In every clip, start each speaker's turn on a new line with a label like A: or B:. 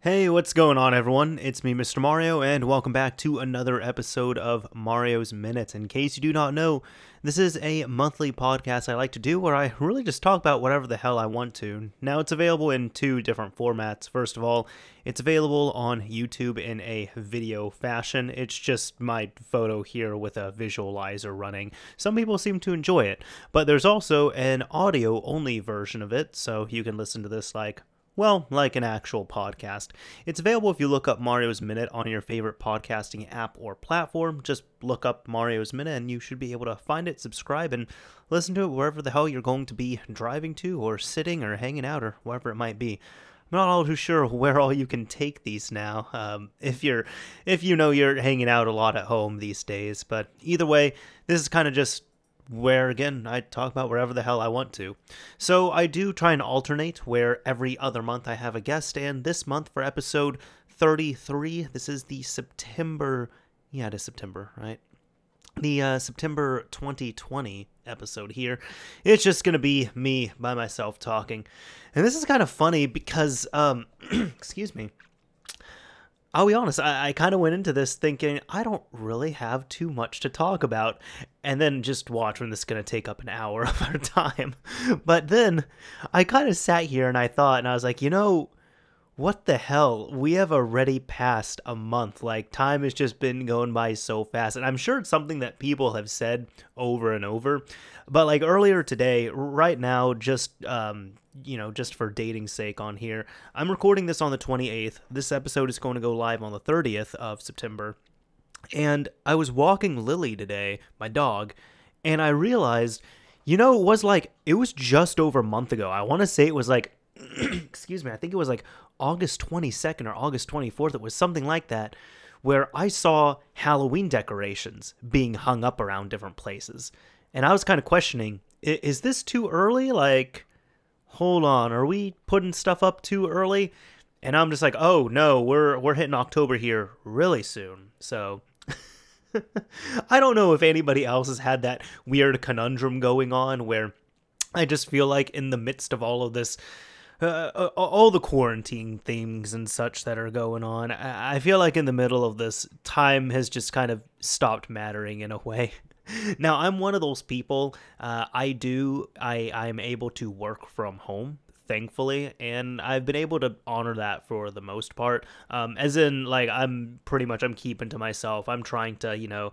A: Hey, what's going on, everyone? It's me, Mr. Mario, and welcome back to another episode of Mario's Minute. In case you do not know, this is a monthly podcast I like to do where I really just talk about whatever the hell I want to. Now, it's available in two different formats. First of all, it's available on YouTube in a video fashion. It's just my photo here with a visualizer running. Some people seem to enjoy it, but there's also an audio-only version of it, so you can listen to this like an actual podcast. It's available if you look up Mario's Minute on your favorite podcasting app or platform. Just look up Mario's Minute and you should be able to find it, subscribe, and listen to it wherever the hell you're going to be driving to or sitting or hanging out or wherever it might be. I'm not all too sure where all you can take these now, if you know you're hanging out a lot at home these days. But either way, this is kind of just where, again, I talk about wherever the hell I want to. So I do try and alternate where every other month I have a guest, and this month for episode 33, this is the September, yeah, it is September, right? The September 2020 episode here. It's just going to be me by myself talking. And this is kind of funny because, excuse me, I'll be honest, I kind of went into this thinking I don't really have too much to talk about, and then just watch when this is going to take up an hour of our time. But then I kind of sat here and I thought, and I was like, what the hell? We have already passed a month. Like, time has just been going by so fast. And I'm sure it's something that people have said over and over. But like earlier today, right now, just for dating's sake on here, I'm recording this on the 28th. This episode is going to go live on the 30th of September. And I was walking Lily today, my dog, and I realized, it was just over a month ago. I want to say it was like, excuse me, I think it was like August 22nd or August 24th. It was something like that, where I saw Halloween decorations being hung up around different places. And I was kind of questioning, is this too early? Like, hold on, are we putting stuff up too early? And I'm just like, oh no, we're hitting October here really soon. So I don't know if anybody else has had that weird conundrum going on where I just feel like in the midst of all of this, all the quarantine things and such that are going on, I feel like in the middle of this, time has just kind of stopped mattering in a way. Now, I'm one of those people, I'm able to work from home, thankfully, and I've been able to honor that for the most part, as in, like, I'm keeping to myself. I'm trying to,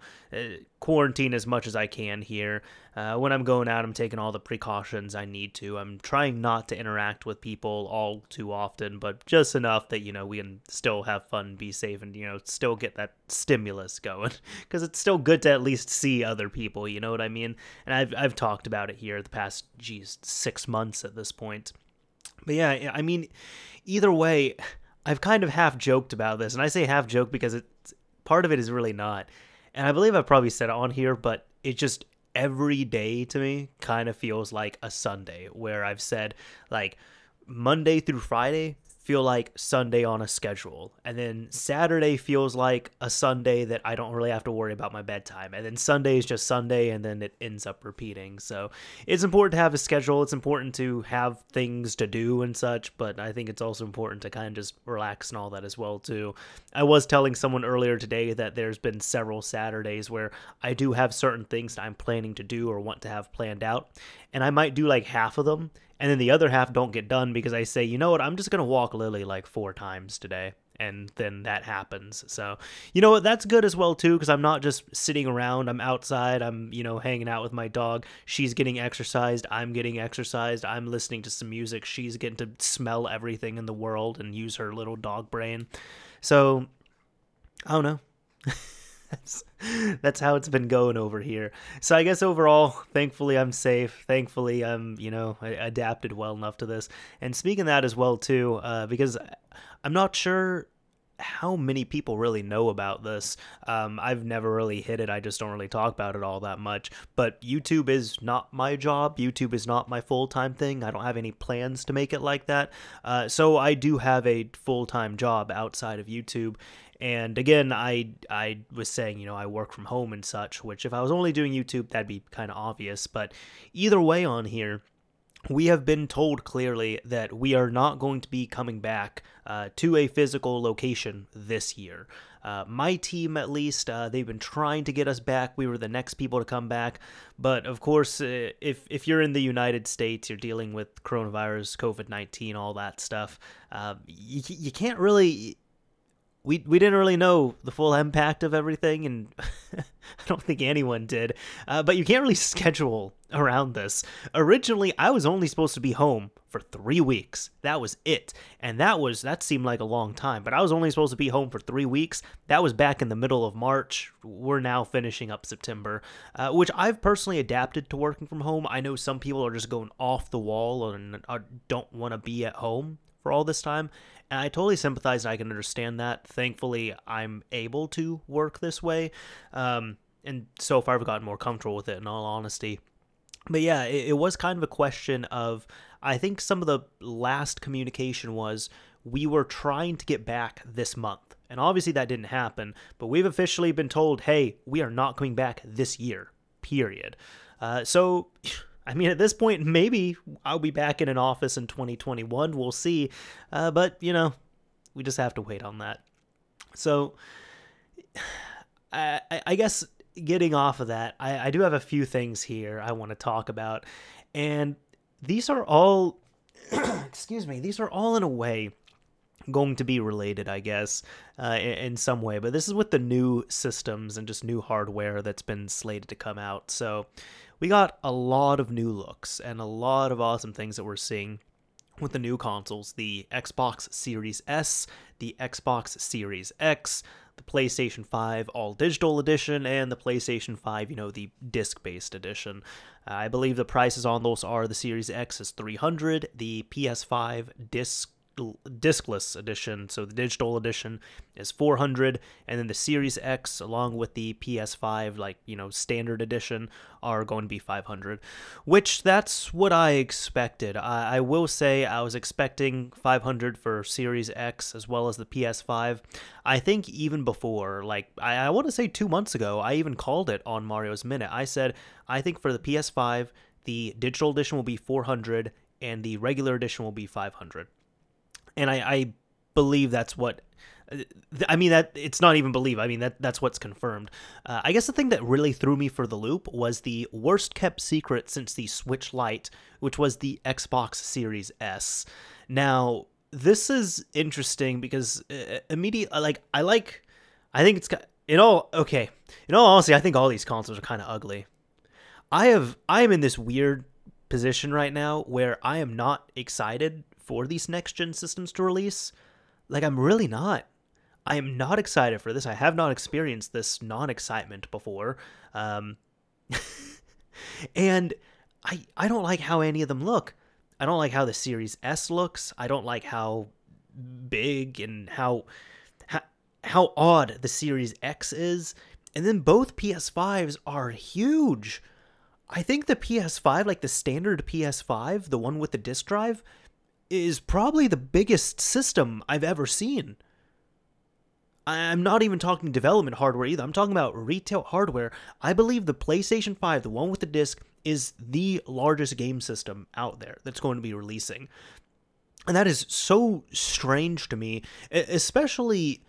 A: quarantine as much as I can here. When I'm going out, I'm taking all the precautions I need to. I'm trying not to interact with people all too often, but just enough that, we can still have fun, be safe, and, still get that stimulus going, because it's still good to at least see other people, you know what I mean? And I've talked about it here the past, 6 months at this point. But yeah, I mean, either way, I've kind of half joked about this, and I say half joke because part of it is really not. And I believe I've probably said it on here, but it just every day to me kind of feels like a Sunday, where I've said like Monday through Friday feel like Sunday on a schedule, and then Saturday feels like a Sunday that I don't really have to worry about my bedtime, and then Sunday is just Sunday, and then it ends up repeating. So it's important to have a schedule, it's important to have things to do and such, but I think it's also important to kind of just relax and all that as well too. I was telling someone earlier today that there's been several Saturdays where I do have certain things that I'm planning to do or want to have planned out, and I might do like half of them, and then the other half don't get done because I say, you know what, I'm just going to walk Lily like 4 times today. And then that happens. So, you know what, that's good as well too, because I'm not just sitting around. I'm outside. I'm, hanging out with my dog. She's getting exercised. I'm getting exercised. I'm listening to some music. She's getting to smell everything in the world and use her little dog brain. So, I don't know. That's how it's been going over here. So I guess overall, thankfully I'm safe. Thankfully I'm, I adapted well enough to this. And speaking of that as well too, because I'm not sure how many people really know about this. I've never really hit it. I just don't really talk about it all that much. But YouTube is not my job. YouTube is not my full-time thing. I don't have any plans to make it like that. So I do have a full-time job outside of YouTube. And again, I was saying, I work from home and such, which if I was only doing YouTube, that'd be kind of obvious. But either way on here, we have been told clearly that we are not going to be coming back to a physical location this year. My team, at least, they've been trying to get us back. We were the next people to come back. But, of course, if you're in the United States, you're dealing with coronavirus, COVID-19, all that stuff, you can't really... We didn't really know the full impact of everything, and I don't think anyone did. But you can't really schedule around this. Originally, I was only supposed to be home for 3 weeks. That was it. And that seemed like a long time, but I was only supposed to be home for 3 weeks. That was back in the middle of March. We're now finishing up September, which I've personally adapted to working from home. I know some people are just going off the wall and don't want to be at home for all this time. And I totally sympathize and I can understand that. Thankfully, I'm able to work this way. And so far, I've gotten more comfortable with it, in all honesty. But yeah, it was kind of a question of, I think some of the last communication was we were trying to get back this month. And obviously that didn't happen, but we've officially been told, hey, we are not coming back this year, period. So... I mean, at this point, maybe I'll be back in an office in 2021. We'll see. But, we just have to wait on that. So, I guess getting off of that, I do have a few things here I want to talk about. And these are all, these are all in a way going to be related, I guess, in some way. But this is with the new systems and just new hardware that's been slated to come out. So we got a lot of new looks and a lot of awesome things that we're seeing with the new consoles. The Xbox Series S, the Xbox Series X, the PlayStation 5 All Digital Edition, and the PlayStation 5, the disc-based edition. I believe the prices on those are the Series X is $300, the PS5 discless edition, so the digital edition, is $400, and then the Series X along with the PS5 standard edition are going to be $500, which that's what I expected. I will say I was expecting $500 for Series X as well as the PS5. I think even before, I want to say 2 months ago, I even called it on Mario's Minute. I said I think for the PS5 the digital edition will be $400 and the regular edition will be $500. And I believe that's what, that it's not even believe. That's what's confirmed. I guess the thing that really threw me for the loop was the worst kept secret since the Switch Lite, which was the Xbox Series S. Now, this is interesting because immediately, I think it's got, in all honesty, I think all these consoles are kind of ugly. I am in this weird position right now where I am not excited for these next-gen systems to release. I'm really not. I am not excited for this. I have not experienced this non-excitement before. And I don't like how any of them look. I don't like how the Series S looks. I don't like how big and how odd the Series X is. And then both PS5s are huge. I think the PS5, the standard PS5, the one with the disc drive, is probably the biggest system I've ever seen. I'm not even talking development hardware either. I'm talking about retail hardware. I believe the PlayStation 5, the one with the disc, is the largest game system out there that's going to be releasing. And that is so strange to me, especially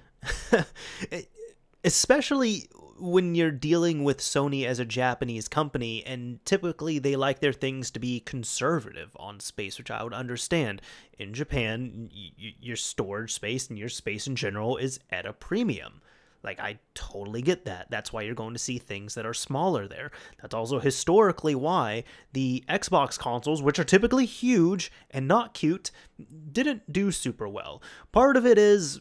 A: when you're dealing with Sony as a Japanese company, and typically they like their things to be conservative on space, which I would understand. In Japan, your storage space and your space in general is at a premium. I totally get that. That's why you're going to see things that are smaller there. That's also historically why the Xbox consoles, which are typically huge and not cute, didn't do super well. Part of it is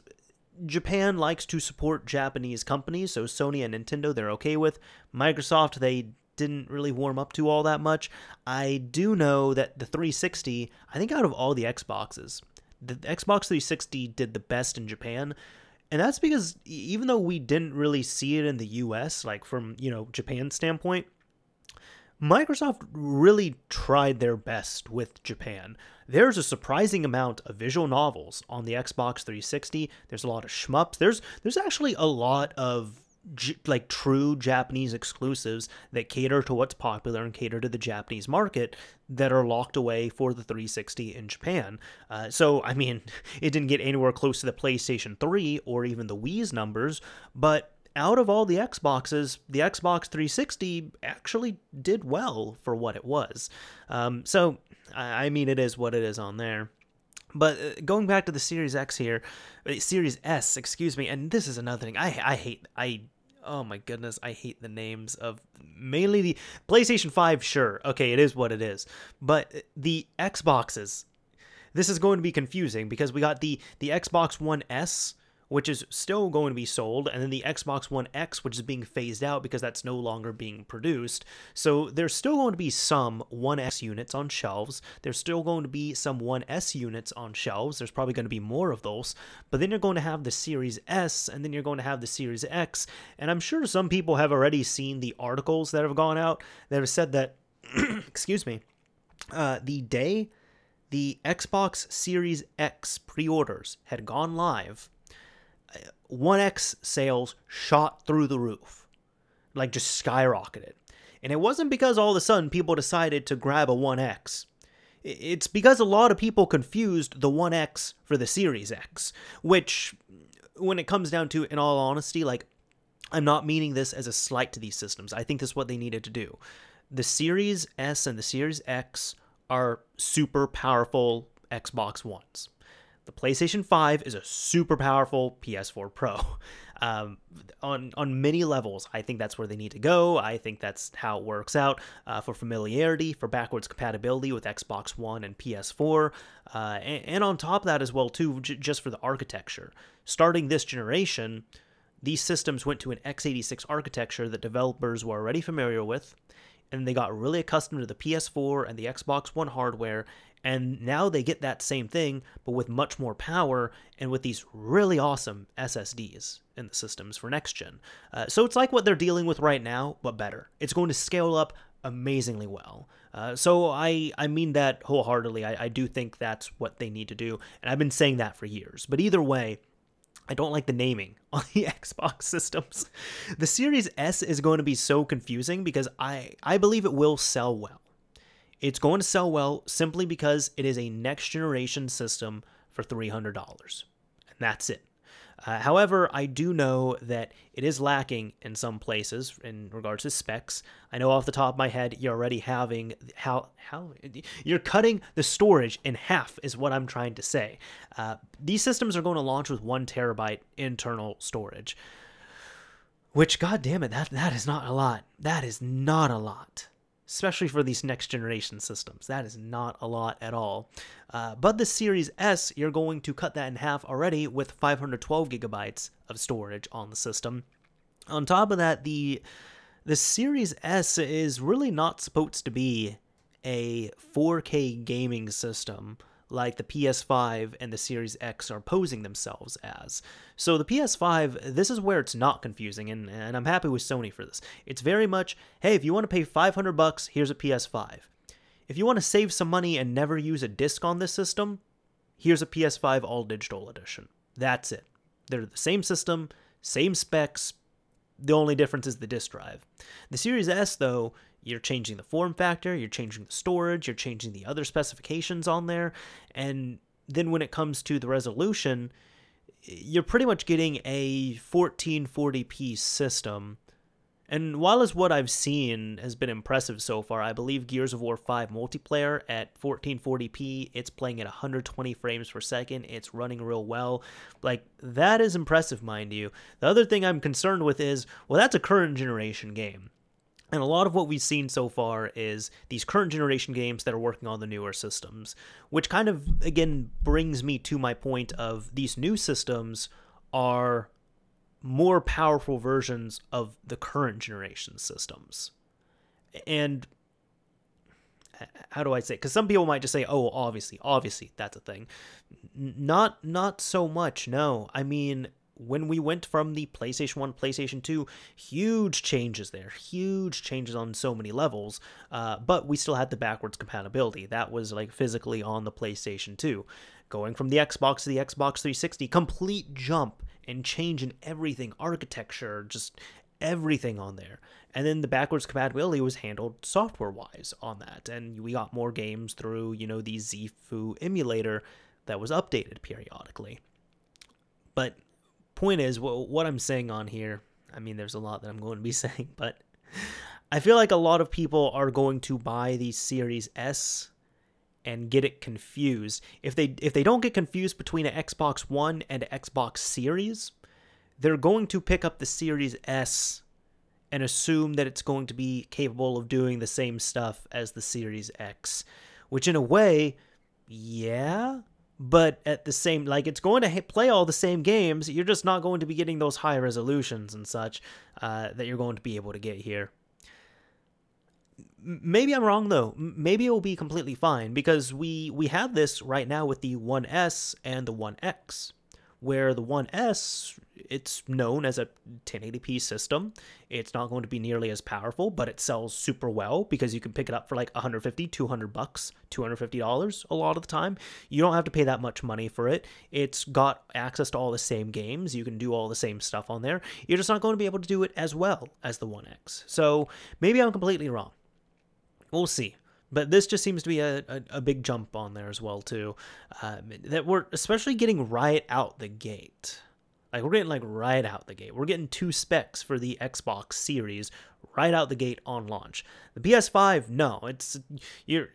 A: Japan likes to support Japanese companies, so Sony and Nintendo they're okay with. Microsoft, they didn't really warm up to all that much. I do know that the 360, I think out of all the Xboxes, the Xbox 360 did the best in Japan. And that's because even though we didn't really see it in the US, from, Japan's standpoint, Microsoft really tried their best with Japan. There's a surprising amount of visual novels on the Xbox 360. There's a lot of shmups. There's actually a lot of like true Japanese exclusives that cater to what's popular and cater to the Japanese market that are locked away for the 360 in Japan. So, I mean, it didn't get anywhere close to the PlayStation 3 or even the Wii's numbers, but out of all the Xboxes, the Xbox 360 actually did well for what it was. So, I mean, it is what it is on there. But going back to the Series X here, Series S, excuse me, and this is another thing oh my goodness, I hate the names of mainly the PlayStation 5, sure, okay, it is what it is. But the Xboxes, this is going to be confusing because we got the Xbox One S, which is still going to be sold, and then the Xbox One X, which is being phased out because that's no longer being produced. So there's still going to be some One X units on shelves. There's still going to be some One S units on shelves. There's probably going to be more of those. But then you're going to have the Series S, and then you're going to have the Series X. And I'm sure some people have already seen the articles that have gone out that have said that, excuse me, the day the Xbox Series X pre-orders had gone live, One X sales shot through the roof, like just skyrocketed. And it wasn't because all of a sudden people decided to grab a One X. It's because a lot of people confused the One X for the Series X, which, when it comes down to, in all honesty, like, I'm not meaning this as a slight to these systems. I think this is what they needed to do. The Series S and the Series X are super powerful Xbox Ones. The PlayStation 5 is a super powerful PS4 Pro. On many levels, I think that's where they need to go. I think that's how it works out for familiarity, for backwards compatibility with Xbox One and PS4, and on top of that as well, too, just for the architecture. Starting this generation, these systems went to an x86 architecture that developers were already familiar with, and they got really accustomed to the PS4 and the Xbox One hardware, and now they get that same thing, but with much more power and with these really awesome SSDs in the systems for next gen. So it's like what they're dealing with right now, but better. It's going to scale up amazingly well. So I mean that wholeheartedly. I do think that's what they need to do, and I've been saying that for years. But either way, I don't like the naming on the Xbox systems. The Series S is going to be so confusing because I believe it will sell well. It's going to sell well simply because it is a next-generation system for $300, and that's it. However, I do know that it is lacking in some places in regards to specs. I know off the top of my head, you're already having you're cutting the storage in half is what I'm trying to say. These systems are going to launch with 1 terabyte internal storage, which, god damn it, that is not a lot. That is not a lot. Especially for these next-generation systems. That is not a lot at all. But the Series S, you're going to cut that in half already with 512 gigabytes of storage on the system. On top of that, the Series S is really not supposed to be a 4K gaming system like the PS5 and the Series X are posing themselves as. So the PS5, this is where it's not confusing, and I'm happy with Sony for this. It's very much, hey, if you want to pay $500, here's a PS5. If you want to save some money and never use a disc on this system, here's a PS5 All Digital Edition. That's it. They're the same system, same specs. The only difference is the disk drive. The Series S, though, you're changing the form factor, you're changing the storage, you're changing the other specifications on there, and then when it comes to the resolution, you're pretty much getting a 1440p system. And while as what I've seen has been impressive so far, I believe Gears of War 5 multiplayer at 1440p, it's playing at 120 frames per second, it's running real well. Like, that is impressive, mind you. The other thing I'm concerned with is, well, that's a current generation game. And a lot of what we've seen so far is these current generation games that are working on the newer systems, which kind of, again, brings me to my point of these new systems are more powerful versions of the current generation systems. And how do I say? Because some people might just say, oh, obviously, that's a thing. Not so much, no. I mean, when we went from the PlayStation 1, PlayStation 2, huge changes there. Huge changes on so many levels. But we still had the backwards compatibility. That was like physically on the PlayStation 2. Going from the Xbox to the Xbox 360, complete jump and changing everything, architecture, just everything on there. And then the backwards compatibility was handled software-wise on that, and we got more games through, the Zifu emulator that was updated periodically. But point is, what I'm saying on here, I mean, there's a lot that I'm going to be saying, but I feel like a lot of people are going to buy the Series S and get it confused. If they don't get confused between an Xbox One and an Xbox Series, they're going to pick up the Series S and assume that it's going to be capable of doing the same stuff as the Series X, which in a way, yeah, but at the same, like, it's going to play all the same games. You're just not going to be getting those high resolutions and such that you're going to be able to get here. Maybe I'm wrong, though. Maybe it will be completely fine, because we have this right now with the One S and the One X, where the One S, it's known as a 1080p system. It's not going to be nearly as powerful, but it sells super well because you can pick it up for like $150, $200, $250 a lot of the time. You don't have to pay that much money for it. It's got access to all the same games. You can do all the same stuff on there. You're just not going to be able to do it as well as the One X. So maybe I'm completely wrong. We'll see. But this just seems to be a big jump on there as well, too. That we're especially getting right out the gate. Like, we're getting, like, right out the gate. We're getting 2 specs for the Xbox Series right out the gate on launch. The PS5, no.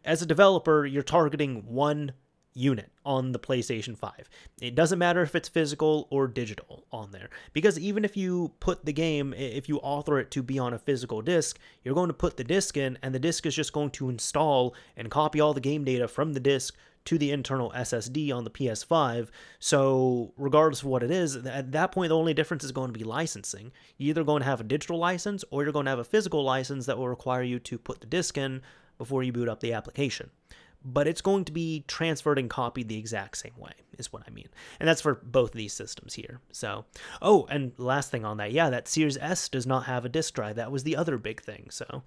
A: As a developer, you're targeting one unit on the PlayStation 5. It doesn't matter if it's physical or digital on there, because even if you put the game, if you author it to be on a physical disc, you're going to put the disc in, and the disc is just going to install and copy all the game data from the disc to the internal SSD on the PS5. So regardless of what it is, at that point, the only difference is going to be licensing. You're either going to have a digital license or you're going to have a physical license that will require you to put the disc in before you boot up the application. But it's going to be transferred and copied the exact same way, is what I mean. And that's for both of these systems here. So, oh, and last thing on that, yeah, that Series S does not have a disk drive. That was the other big thing. So,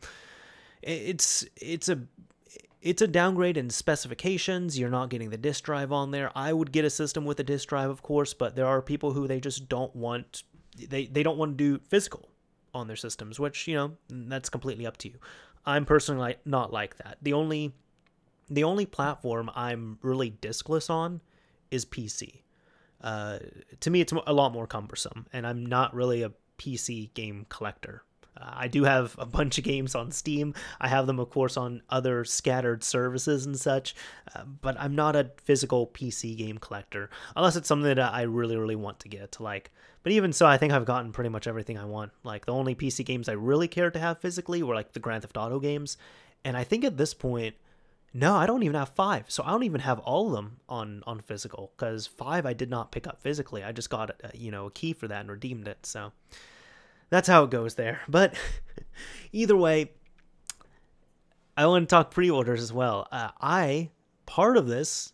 A: it's a downgrade in specifications. You're not getting the disk drive on there. I would get a system with a disk drive, of course, but there are people who they just don't want, they don't want to do physical on their systems, which, that's completely up to you. I'm personally not like that. The only platform I'm really diskless on is PC. To me, it's a lot more cumbersome, and I'm not really a PC game collector. I do have a bunch of games on Steam. I have them, of course, on other scattered services and such, but I'm not a physical PC game collector, unless it's something that I really, really want to get. But even so, I think I've gotten pretty much everything I want. Like, the only PC games I really cared to have physically were, like, the Grand Theft Auto games, and I think at this point, no, I don't even have 5, so I don't even have all of them on physical, because 5 I did not pick up physically. I just got a key for that and redeemed it, so that's how it goes there. But either way, I want to talk pre-orders as well. Part of this,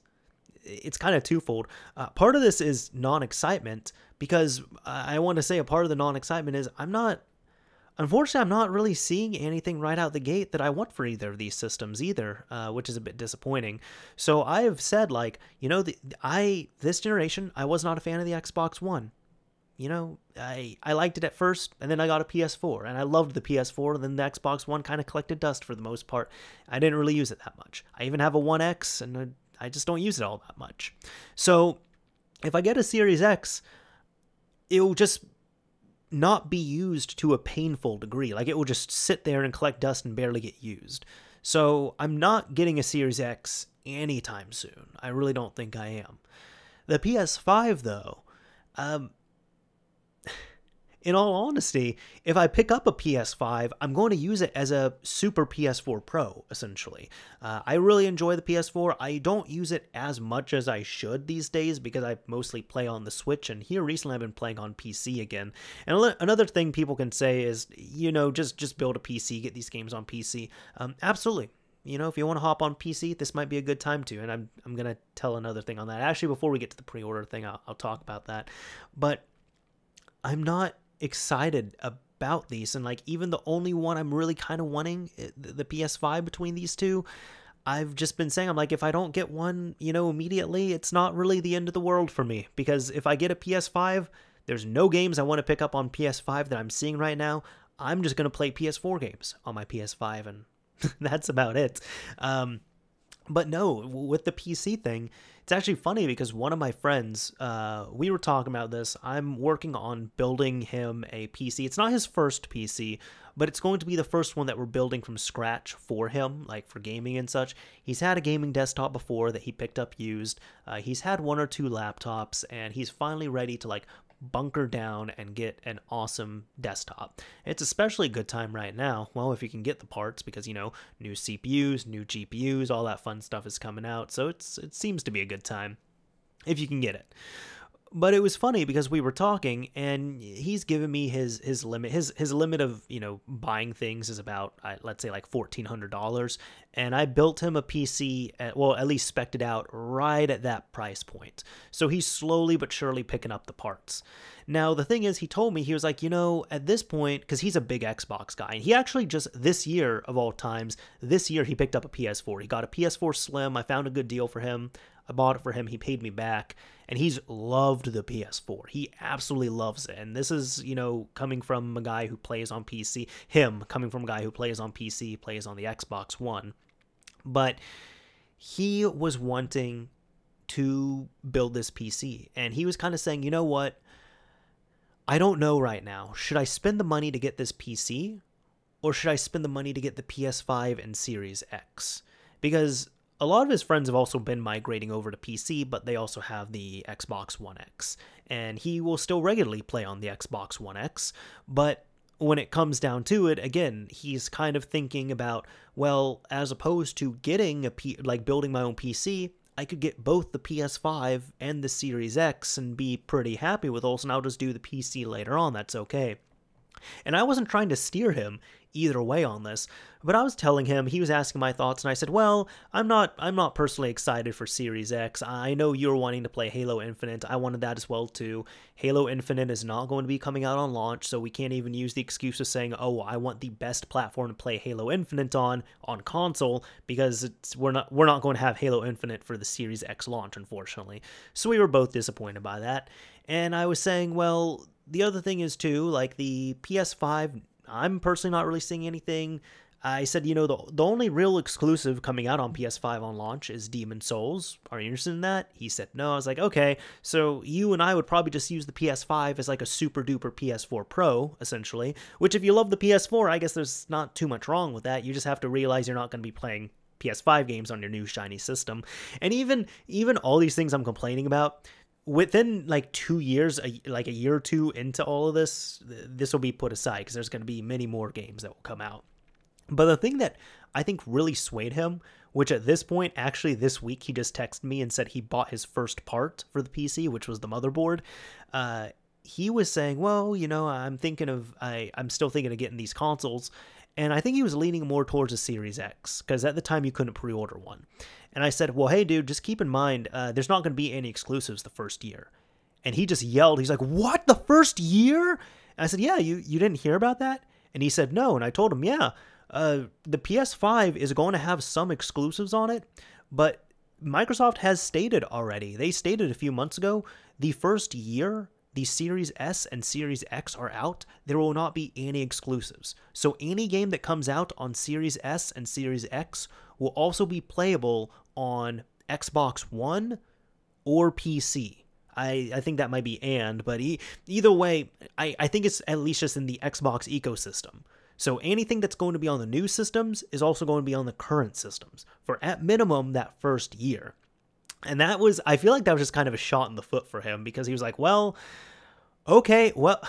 A: it's kind of twofold. Part of this is non-excitement, because I want to say a part of the non-excitement is unfortunately, I'm not really seeing anything right out the gate that I want for either of these systems either, which is a bit disappointing. So I have said, like, this generation, I was not a fan of the Xbox One. I liked it at first, and then I got a PS4, and I loved the PS4, and then the Xbox One kind of collected dust for the most part. I didn't really use it that much. I even have a One X, and I just don't use it all that much. So if I get a Series X, it'll just not be used to a painful degree. Like, it will just sit there and collect dust and barely get used. So I'm not getting a Series X anytime soon. I really don't think I am. The PS5, though, in all honesty, if I pick up a PS5, I'm going to use it as a super PS4 Pro, essentially. I really enjoy the PS4. I don't use it as much as I should these days because I mostly play on the Switch, and here recently I've been playing on PC again. And another thing people can say is, just build a PC, get these games on PC. Absolutely. If you want to hop on PC, this might be a good time to, and I'm going to tell another thing on that. Actually, before we get to the pre-order thing, I'll talk about that. But I'm not excited about these, and like, even the only one I'm really kind of wanting, the PS5 between these two, I've just been saying, I'm like, if I don't get one, immediately, it's not really the end of the world for me, because if I get a PS5, There's no games I want to pick up on PS5 that I'm seeing right now. I'm just going to play PS4 games on my PS5, and that's about it. But no, with the PC thing, it's actually funny because one of my friends, we were talking about this. I'm working on building him a PC. It's not his first PC, but it's going to be the first one that we're building from scratch for him, like for gaming and such. He's had a gaming desktop before that he picked up used. He's had 1 or 2 laptops, and he's finally ready to like bunker down and get an awesome desktop. It's especially a good time right now, well, if you can get the parts, because, you know, new CPUs, new GPUs, all that fun stuff is coming out, so it seems to be a good time if you can get it. But it was funny because we were talking, and he's given me his limit. His limit of, you know, buying things is about, let's say, like $1,400. And I built him a PC, at least spec'd it out right at that price point. So he's slowly but surely picking up the parts. Now, the thing is, he told me, he was like, you know, at this point, because he's a big Xbox guy, and he actually just this year, of all times, this year he picked up a PS4. He got a PS4 Slim. I found a good deal for him. I bought it for him. He paid me back, and he's loved the PS4. He absolutely loves it. And this is, you know, coming from a guy who plays on PC. Coming from a guy who plays on PC, plays on the Xbox One. But he was wanting to build this PC, and he was kind of saying, you know what? I don't know right now. Should I spend the money to get this PC, or should I spend the money to get the PS5 and Series X? Because a lot of his friends have also been migrating over to PC, but they also have the Xbox One X. And he will still regularly play on the Xbox One X, but when it comes down to it, again, he's kind of thinking about, well, as opposed to getting building my own PC, I could get both the PS5 and the Series X and be pretty happy with those, and I'll just do the PC later on. That's okay. And I wasn't trying to steer him either way on this, but I was telling him, he was asking my thoughts, and I said, well, I'm not personally excited for Series X. I know you're wanting to play Halo Infinite. I wanted that as well too. Halo Infinite is not going to be coming out on launch, so we can't even use the excuse of saying, oh, I want the best platform to play Halo Infinite on console, because we're not going to have Halo Infinite for the Series X launch, unfortunately. So we were both disappointed by that. And I was saying, well, the other thing is too, like the PS5, I'm personally not really seeing anything. I said, you know, the only real exclusive coming out on PS5 on launch is Demon's Souls. Are you interested in that? He said no. I was like, okay, so you and I would probably just use the PS5 as like a super duper PS4 Pro, essentially, which if you love the PS4, I guess there's not too much wrong with that. You just have to realize you're not going to be playing PS5 games on your new shiny system. And even all these things I'm complaining about, within like 2 years, like a year or two into all of this will be put aside, because there's going to be many more games that will come out. But the thing that I think really swayed him, which at this point, actually this week, he just texted me and said he bought his first part for the PC, which was the motherboard. He was saying, well, you know, I'm still thinking of getting these consoles. And I think he was leaning more towards a Series X, because at the time you couldn't pre-order one. And I said, well, hey, dude, just keep in mind, there's not going to be any exclusives the first year. And he just yelled. He's like, what, the first year? And I said, yeah, you didn't hear about that? And he said, no. And I told him, yeah, the PS5 is going to have some exclusives on it, but Microsoft has stated already, they stated a few months ago, the first year the Series S and Series X are out, there will not be any exclusives. So any game that comes out on Series S and Series X will also be playable on Xbox One or PC. I think that might be but either way, I think it's at least just in the Xbox ecosystem. So anything that's going to be on the new systems is also going to be on the current systems for at minimum that first year. And I feel like that was just kind of a shot in the foot for him, because he was like, well, okay, well,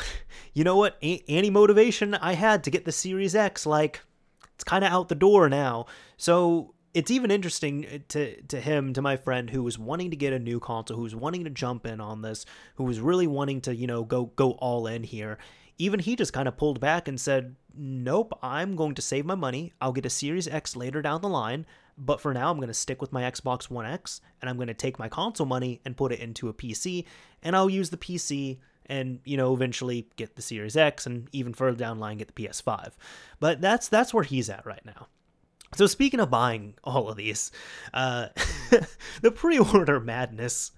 A: you know what? Any motivation I had to get the Series X, like, it's kind of out the door now. So it's even interesting to my friend who was wanting to get a new console, who was wanting to jump in on this, who was really wanting to, you know, go all in here. Even he just kind of pulled back and said, nope, I'm going to save my money. I'll get a Series X later down the line, but for now I'm going to stick with my Xbox One X, and I'm going to take my console money and put it into a PC, and I'll use the PC and, you know, eventually get the Series X, and even further down the line get the PS5. But that's where he's at right now. So speaking of buying all of these, the Preorder Madness,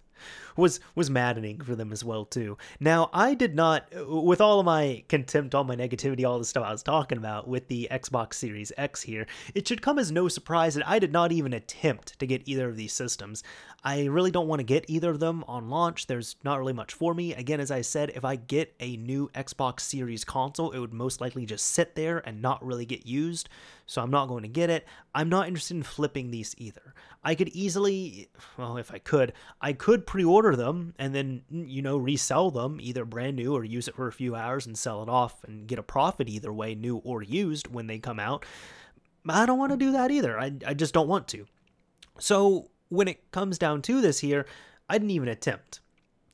A: was maddening for them as well too. Now, I did not, with all of my contempt, all my negativity, all the stuff I was talking about with the Xbox Series X here, it should come as no surprise that I did not even attempt to get either of these systems. I really don't want to get either of them on launch. There's not really much for me. Again, as I said, if I get a new Xbox Series console, it would most likely just sit there and not really get used, so I'm not going to get it. I'm not interested in flipping these either. I could easily, well, if I could pre-order them and then, resell them either brand new or use it for a few hours and sell it off and get a profit either way, new or used, when they come out. I don't want to do that either. I just don't want to. So when it comes down to this here, I didn't even attempt.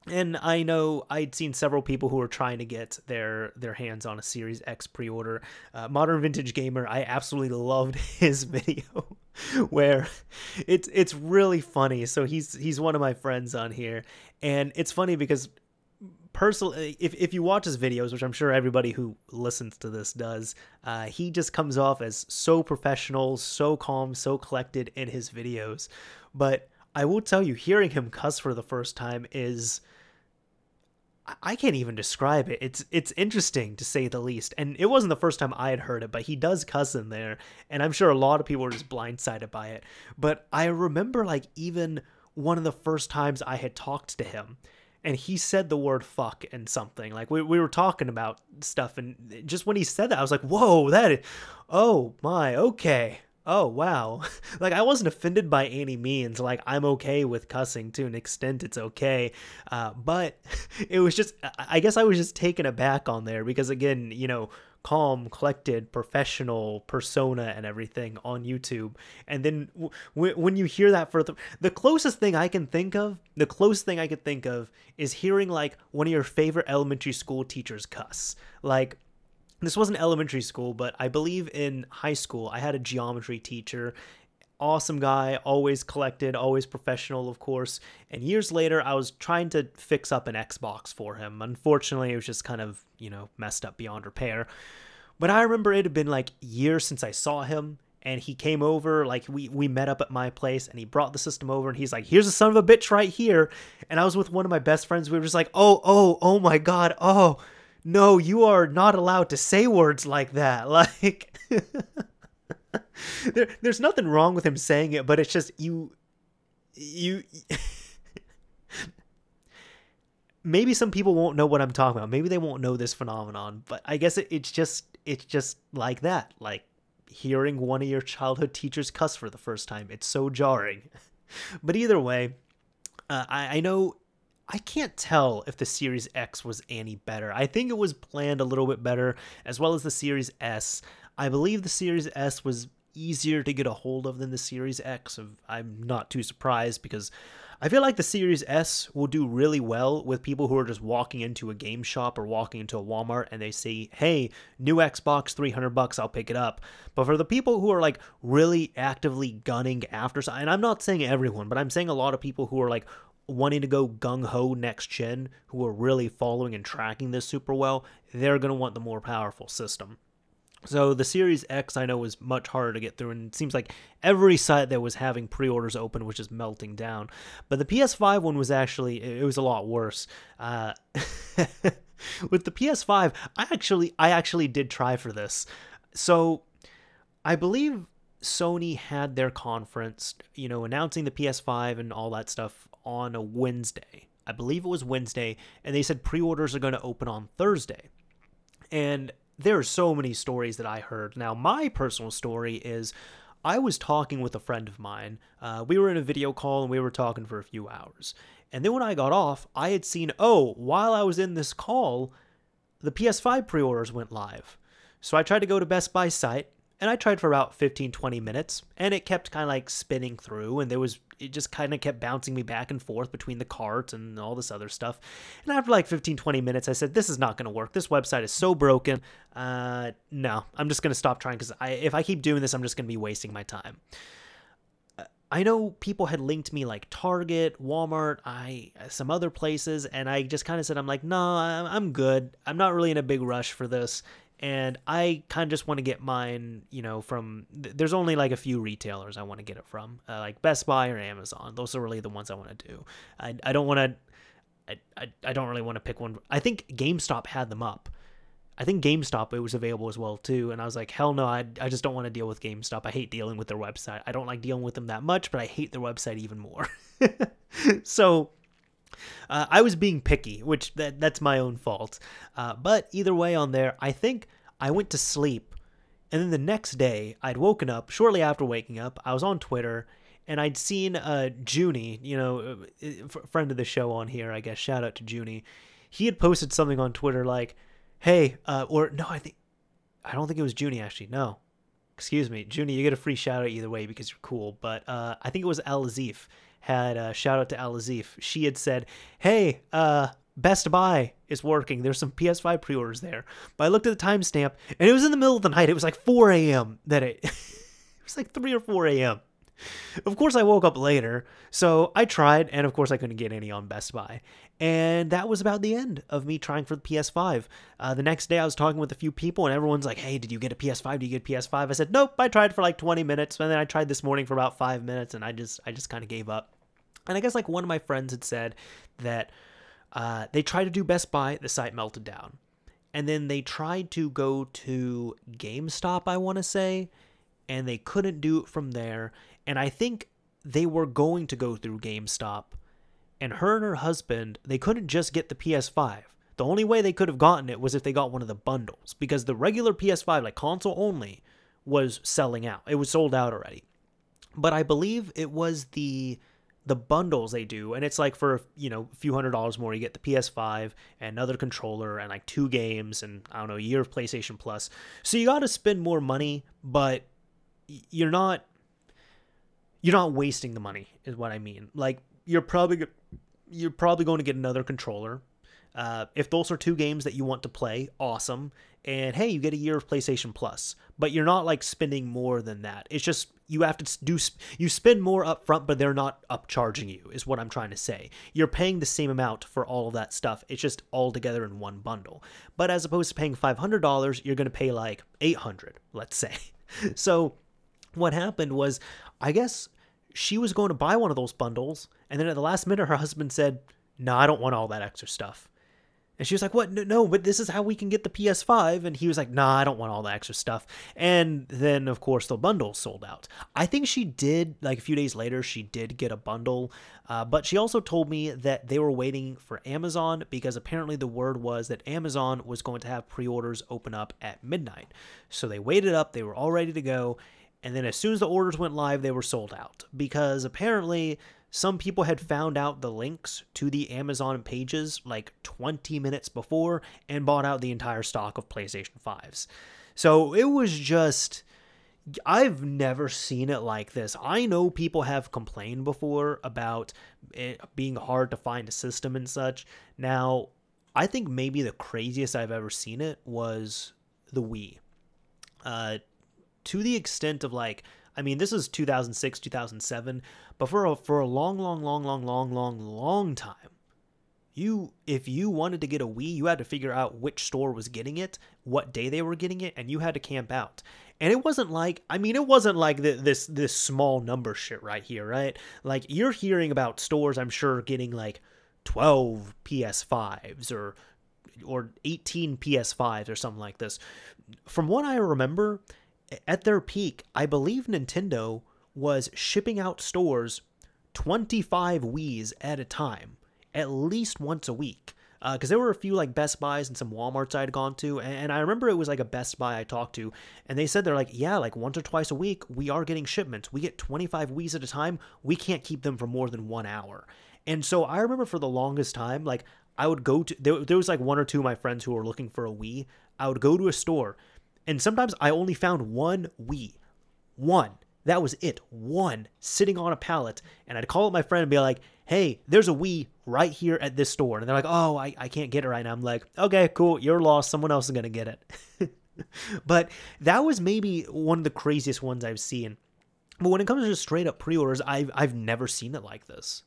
A: And I know I'd seen several people who were trying to get their hands on a Series X pre-order. Modern Vintage Gamer, I absolutely loved his video where it's really funny. So he's one of my friends on here, and it's funny because personally, if you watch his videos, which I'm sure everybody who listens to this does, he just comes off as so professional, so calm, so collected in his videos. But I will tell you, hearing him cuss for the first time is, I can't even describe it. It's interesting, to say the least. And it wasn't the first time I had heard it, but he does cuss in there, and I'm sure a lot of people were just blindsided by it. But I remember, like, even one of the first times I had talked to him, and he said the word fuck and something. Like, we were talking about stuff, and just when he said that, I was like, whoa, oh my, okay. Oh, wow. Like, I wasn't offended by any means. Like, I'm okay with cussing to an extent. It's okay. But it was just, I guess I was just taken aback on there because, again, calm, collected, professional persona and everything on YouTube. And then when you hear that for the closest thing I can think of is hearing, like, one of your favorite elementary school teachers cuss. Like, this wasn't elementary school, but I believe in high school, I had a geometry teacher. Awesome guy, always collected, always professional, of course. And years later, I was trying to fix up an Xbox for him. Unfortunately, it was just kind of, messed up beyond repair. But I remember it had been like years since I saw him. And he came over, like, we met up at my place, and he brought the system over, and he's like, here's a son of a bitch right here. And I was with one of my best friends. We were just like, oh my God, oh. No, you are not allowed to say words like that. Like, there's nothing wrong with him saying it, but it's just you. Maybe some people won't know what I'm talking about. Maybe they won't know this phenomenon, but I guess it's just like that. Like, hearing one of your childhood teachers cuss for the first time. It's so jarring. But either way, I know. I can't tell if the Series X was any better. I think it was planned a little bit better, as well as the Series S. I believe the Series S was easier to get a hold of than the Series X. I'm not too surprised, because I feel like the Series S will do really well with people who are just walking into a game shop or walking into a Walmart and they say, hey, new Xbox, $300, I'll pick it up. But for the people who are, like, really actively gunning after, and I'm not saying everyone, but I'm saying a lot of people who are, like, wanting to go gung-ho next gen, who are really following and tracking this super well, they're going to want the more powerful system. So the Series X, I know, was much harder to get through, and it seems like every site that was having pre-orders open was just melting down. But the PS5 one was actually, it was a lot worse. With the PS5, I actually did try for this. So I believe Sony had their conference, announcing the PS5 and all that stuff on a Wednesday. I believe it was Wednesday, and they said pre-orders are going to open on Thursday. And there are so many stories that I heard. Now, my personal story is I was talking with a friend of mine. We were in a video call, and we were talking for a few hours. And then when I got off, I had seen, while I was in this call, the PS5 pre-orders went live. So I tried to go to Best Buy site, and I tried for about 15-20 minutes, and it kept kind of like spinning through, and it just kind of kept bouncing me back and forth between the carts and all this other stuff. And after like 15-20 minutes, I said, this is not going to work. This website is so broken. No, I'm just going to stop trying, because if I keep doing this, I'm just going to be wasting my time. I know people had linked me like Target, Walmart, some other places, and I just kind of said, I'm like, no, I'm good. I'm not really in a big rush for this. And I kind of just want to get mine, from, there's only like a few retailers I want to get it from, like Best Buy or Amazon. Those are really the ones I want to do. I don't want to, I don't really want to pick one. I think GameStop had them up. I think GameStop, it was available as well too. And I was like, hell no, I just don't want to deal with GameStop. I hate dealing with their website. I don't like dealing with them that much, but I hate their website even more. So I was being picky, which that's my own fault. But either way on there, I think I went to sleep. And then the next day, I'd woken up. Shortly after waking up, I was on Twitter. And I'd seen Junie, friend of the show on here, I guess. Shout out to Junie. He had posted something on Twitter like, hey, or no, I don't think it was Junie actually. No, excuse me, Junie, you get a free shout out either way because you're cool. But I think it was Al-Azif had a shout out to Al-Azif. She had said, hey, Best Buy is working. There's some PS5 pre-orders there. But I looked at the timestamp and it was in the middle of the night. It was like 4 a.m. It was like 3 or 4 a.m. Of course, I woke up later, so I tried, and of course, I couldn't get any on Best Buy. And that was about the end of me trying for the PS5. The next day, I was talking with a few people, and everyone's like, hey, did you get a PS5? Do you get a PS5? I said, nope, I tried for like 20 minutes, and then I tried this morning for about 5 minutes, and I just kind of gave up. And I guess like one of my friends had said that they tried to do Best Buy, the site melted down. And then they tried to go to GameStop, I want to say, and they couldn't do it from there. And I think they were going to go through GameStop. And her husband, they couldn't just get the PS5. The only way they could have gotten it was if they got one of the bundles. Because the regular PS5, like console only, was selling out. It was sold out already. But I believe it was the bundles they do. And it's like for, a few $100s more, you get the PS5 and another controller and like 2 games and, I don't know, a year of PlayStation Plus. So you got to spend more money, but you're not wasting the money is what I mean. Like you're probably going to get another controller. If those are 2 games that you want to play, awesome. And hey, you get a year of PlayStation Plus, but you're not like spending more than that. It's just you have to you spend more up front, but they're not upcharging you is what I'm trying to say. You're paying the same amount for all of that stuff. It's just all together in one bundle. But as opposed to paying $500, you're going to pay like $800, let's say. So what happened was, I guess she was going to buy one of those bundles, and then at the last minute, her husband said, no, I don't want all that extra stuff. And she was like, what? No, but this is how we can get the PS5. And he was like, nah, I don't want all the extra stuff. And then, of course, the bundle sold out. I think she did, like a few days later, she did get a bundle. But she also told me that they were waiting for Amazon because apparently the word was that Amazon was going to have pre-orders open up at midnight. So they waited up. They were all ready to go. And then as soon as the orders went live, they were sold out because apparently some people had found out the links to the Amazon pages like 20 minutes before and bought out the entire stock of PlayStation 5s. So it was just, I've never seen it like this. I know people have complained before about it being hard to find a system and such. Now, I think maybe the craziest I've ever seen it was the Wii. To the extent of like, I mean, this is 2006, 2007, but for a long time, if you wanted to get a Wii, you had to figure out which store was getting it, what day they were getting it, and you had to camp out. And it wasn't like, this small number shit right here, right? Like, you're hearing about stores, I'm sure, getting like 12 PS5s or 18 PS5s or something like this. From what I remember, at their peak, I believe Nintendo was shipping out stores 25 Wiis at a time, at least once a week. Because there were a few like Best Buys and some Walmarts I had gone to, and I remember it was like a Best Buy I talked to, and they said they're like, yeah, like once or twice a week, we are getting shipments. We get 25 Wiis at a time. We can't keep them for more than 1 hour. And so I remember for the longest time, like I would go to, there was like 1 or 2 of my friends who were looking for a Wii. I would go to a store, and sometimes I only found one Wii. One. That was it. One sitting on a pallet. And I'd call up my friend and be like, hey, there's a Wii right here at this store. And they're like, oh, I can't get it right now. I'm like, okay, cool. You're lost. Someone else is going to get it. But that was maybe one of the craziest ones I've seen. But when it comes to just straight up pre-orders, I've never seen it like this.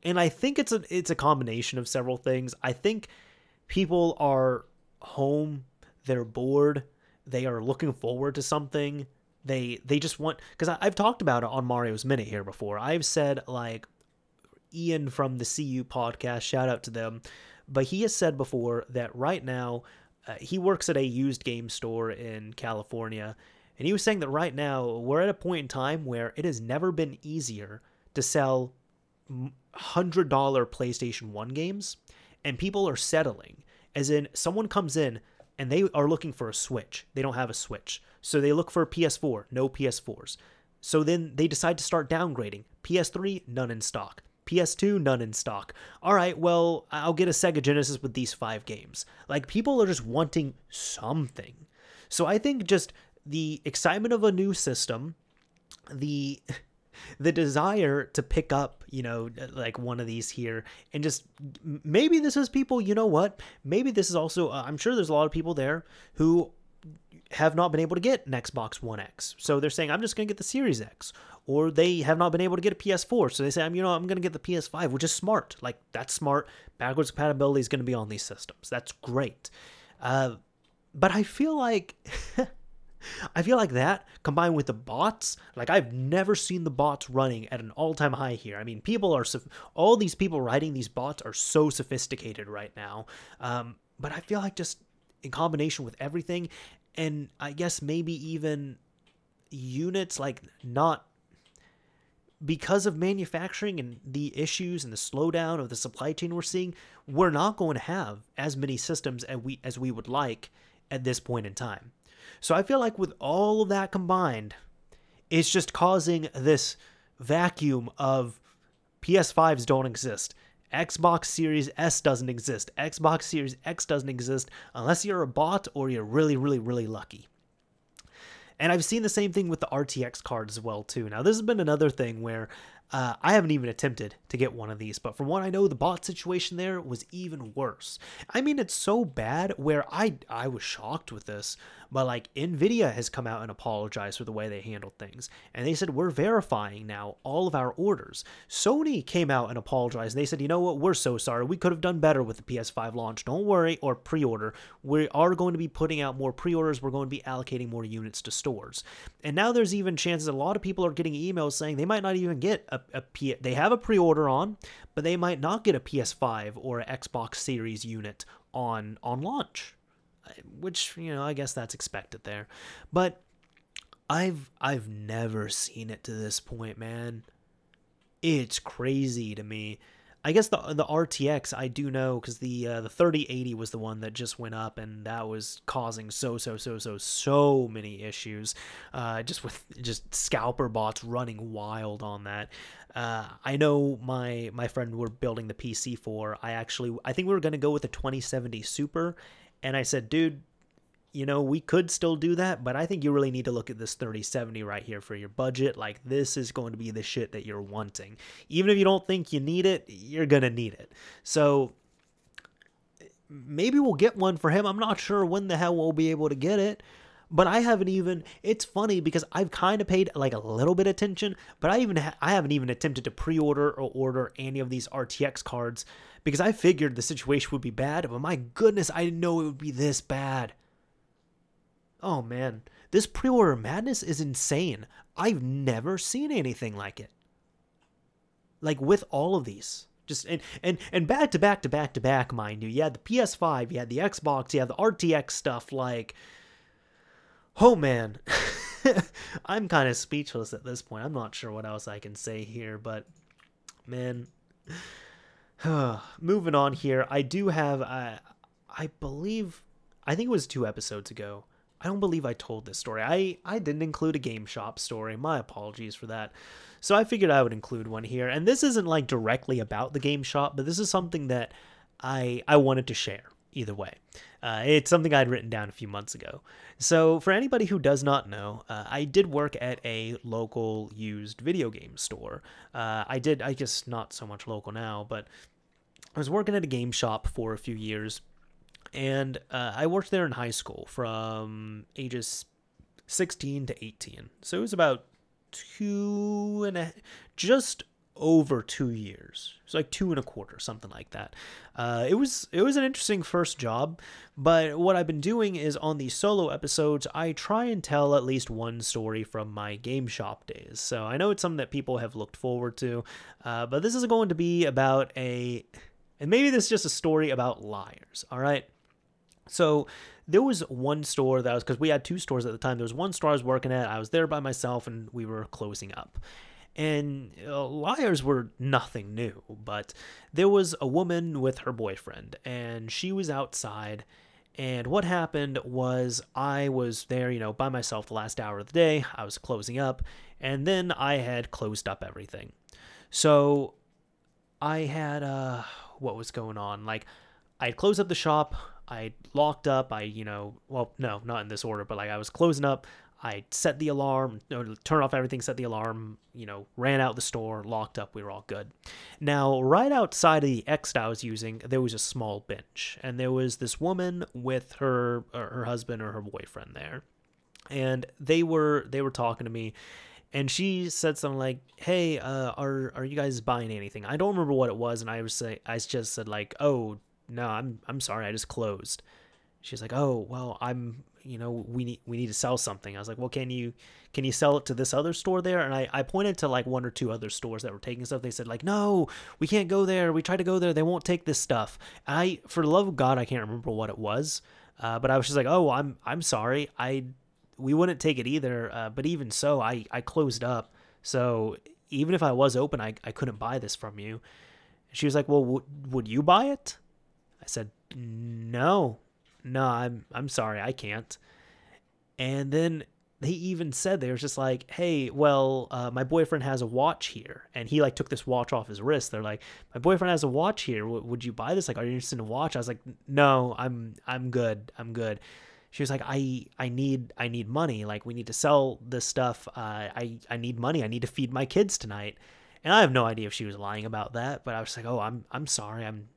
A: And I think it's a combination of several things. I think people are home. They're bored. They are looking forward to something. They just want, because I've talked about it on Mario's Minute here before. I've said, like, Ian from the CU podcast, shout out to them. But he has said before that right now, he works at a used game store in California. And he was saying that right now, we're at a point in time where it has never been easier to sell $100 PlayStation 1 games. And people are settling. As in, someone comes in and they are looking for a Switch. They don't have a Switch. So they look for a PS4, no PS4s. So then they decide to start downgrading. PS3, none in stock. PS2, none in stock. All right, well, I'll get a Sega Genesis with these 5 games. Like, people are just wanting something. So I think just the excitement of a new system, the desire to pick up, like one of these here, and just maybe this is people, you know what? Maybe this is also, I'm sure there's a lot of people there who have not been able to get an Xbox One X. So they're saying, I'm just going to get the Series X. Or they have not been able to get a PS4. So they say, I'm going to get the PS5, which is smart. Like, that's smart. Backwards compatibility is going to be on these systems. That's great. But I feel like... I feel like that, combined with the bots, like I've never seen the bots running at an all-time high here. I mean, all these people writing these bots are so sophisticated right now. But I feel like just in combination with everything, and I guess maybe even units, like not because of manufacturing and the issues and the slowdown of the supply chain we're seeing, we're not going to have as many systems as we would like at this point in time. So I feel like with all of that combined, it's just causing this vacuum of PS5s don't exist. Xbox Series S doesn't exist. Xbox Series X doesn't exist unless you're a bot or you're really, really, really lucky. And I've seen the same thing with the RTX cards as well, too. Now, this has been another thing where I haven't even attempted to get one of these, but from what I know, the bot situation there was even worse. I mean, it's so bad where I was shocked with this, but like Nvidia has come out and apologized for the way they handled things. And they said, we're verifying now all of our orders. Sony came out and apologized. They said, you know what, we're so sorry. We could have done better with the PS5 launch. Don't worry, or pre-order. We are going to be putting out more pre-orders. We're going to be allocating more units to stores. And now there's even chances a lot of people are getting emails saying they might not even get they have a pre-order on, but they might not get a PS5 or an Xbox Series unit on launch, which, I guess that's expected there. But I've never seen it to this point, man. It's crazy to me. I guess the RTX I do know, because the 3080 was the one that just went up, and that was causing so many issues, just with scalper bots running wild on that. I know my friend we're building the PC for. I think we were gonna go with the 2070 Super, and I said, dude, we could still do that, but I think you really need to look at this 3070 right here for your budget. Like, this is going to be the shit that you're wanting. Even if you don't think you need it, you're going to need it. So maybe we'll get one for him. I'm not sure when the hell we'll be able to get it, but I haven't even, it's funny because I've kind of paid like a little bit of attention, but I haven't even attempted to pre-order or order any of these RTX cards because I figured the situation would be bad, but my goodness, I didn't know it would be this bad. Oh man, this Preorder Madness is insane. I've never seen anything like it. Like with all of these. Just and back to back, mind you. You had the PS5, you had the Xbox, you had the RTX stuff, like, oh man. I'm kind of speechless at this point. I'm not sure what else I can say here, but man. Moving on here, I do have I think it was 2 episodes ago. I don't believe I told this story. I didn't include a Game Shop story. My apologies for that. So I figured I would include one here. And this isn't like directly about the Game Shop, but this is something that I wanted to share either way. It's something I'd written down a few months ago. So for anybody who does not know, I did work at a local used video game store. I guess not so much local now, but I was working at a game shop for a few years. And I worked there in high school from ages 16 to 18. So it was about just over 2 years. It's like 2.25, something like that. It was an interesting first job, but what I've been doing is on these solo episodes, I try and tell at least one story from my game shop days. So I know it's something that people have looked forward to, but this is going to be about and maybe this is just a story about liars, all right? So there was one store that because we had 2 stores at the time. There was one store I was working at. I was there by myself, and we were closing up. And liars were nothing new, but there was a woman with her boyfriend, and she was outside. And what happened was I was there, by myself the last hour of the day. I was closing up, and then I had closed up everything. So I had, what was going on? Like, I had closed up the shop. I locked up. Well, no, not in this order, but like I was closing up. I set the alarm, turned off everything, set the alarm, ran out the store, locked up. We were all good. Now, right outside of the exit I was using, there was a small bench, and there was this woman with her husband or her boyfriend there, and they were talking to me, and she said something like, "Hey, are you guys buying anything?" I don't remember what it was, and I just said like, "Oh, no, I'm sorry, I just closed." She's like, "Oh, well, we need to sell something." I was like, "Well, can you sell it to this other store there?" And I pointed to like 1 or 2 other stores that were taking stuff. They said like, "No, we can't go there. We tried to go there. They won't take this stuff." And for the love of God, I can't remember what it was. But I was just like, "Oh, I'm sorry. We wouldn't take it either." But even so, I closed up. So even if I was open, I couldn't buy this from you. She was like, "Well, would you buy it?" I said, No, I'm sorry, I can't." And then they even said, they were just like, "Hey, well, my boyfriend has a watch here." And he like took this watch off his wrist. They're like, "My boyfriend has a watch here. Would you buy this? Like, are you interested in a watch?" I was like, "No, I'm good. I'm good." She was like, I need money. Like, we need to sell this stuff. I need money. I need to feed my kids tonight." And I have no idea if she was lying about that, but I was like, "Oh, I'm sorry. I'm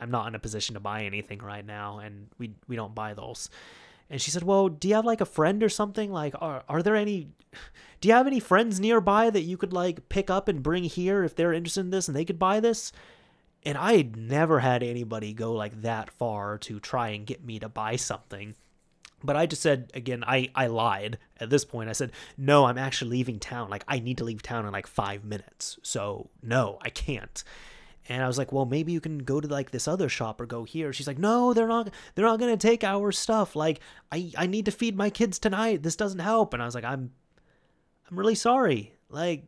A: not in a position to buy anything right now, and we don't buy those." And she said, "Well, do you have like a friend or something? Like, do you have any friends nearby that you could like pick up and bring here if they're interested in this and they could buy this?" And I had never had anybody go like that far to try and get me to buy something. But I just said, again, I lied at this point. I said, "No, I'm actually leaving town. Like, I need to leave town in like 5 minutes. So no, I can't." And I was like, "Well, maybe you can go to like this other shop or go here." She's like, "No, they're not going to take our stuff. Like, I need to feed my kids tonight. This doesn't help." And I was like, I'm really sorry. Like,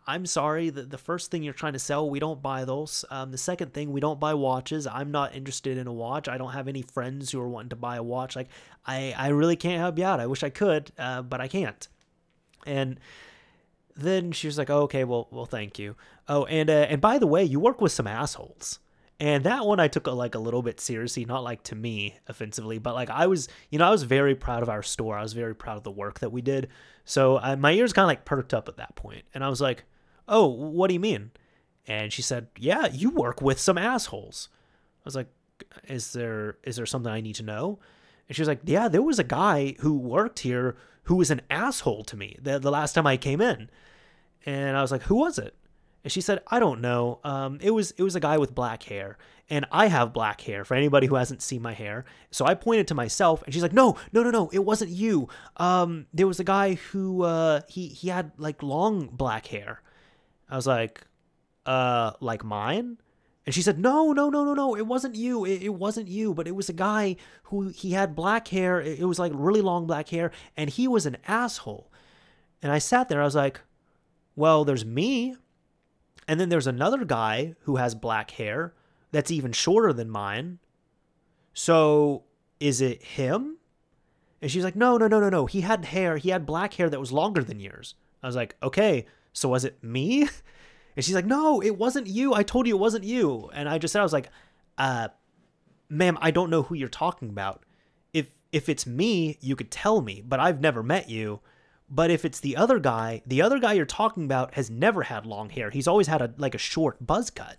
A: I'm sorry. The first thing you're trying to sell, we don't buy those. The second thing, we don't buy watches. I'm not interested in a watch. I don't have any friends who are wanting to buy a watch. Like, I really can't help you out. I wish I could, but I can't." And then she was like, "Oh, okay, well, thank you. Oh, and by the way, you work with some assholes." And that one I took a little bit seriously, not like to me offensively, but like I was very proud of our store. I was very proud of the work that we did. So my ears kind of like perked up at that point, and I was like, "Oh, what do you mean?" And she said, "Yeah, you work with some assholes." I was like, Is there something I need to know?" And she was like, "Yeah, there was a guy who worked here who was an asshole to me the last time I came in." And I was like, "Who was it?" And she said, "I don't know. It was a guy with black hair, and I have black hair for anybody who hasn't seen my hair." So I pointed to myself, and she's like, No, it wasn't you. There was a guy who he had like long black hair." I was like mine? And she said, No, it wasn't you. It wasn't you, but it was a guy who he had black hair. It was like really long black hair, and he was an asshole." And I sat there. I was like, "Well, there's me. And then there's another guy who has black hair that's even shorter than mine. So is it him?" And she's like, No. He had hair. He had black hair that was longer than yours." I was like, "Okay, so was it me?" And she's like, "No, it wasn't you. I told you it wasn't you." And I just said, I was like, "Ma'am, I don't know who you're talking about. If it's me, you could tell me, but I've never met you. But if it's the other guy you're talking about has never had long hair. He's always had a short buzz cut."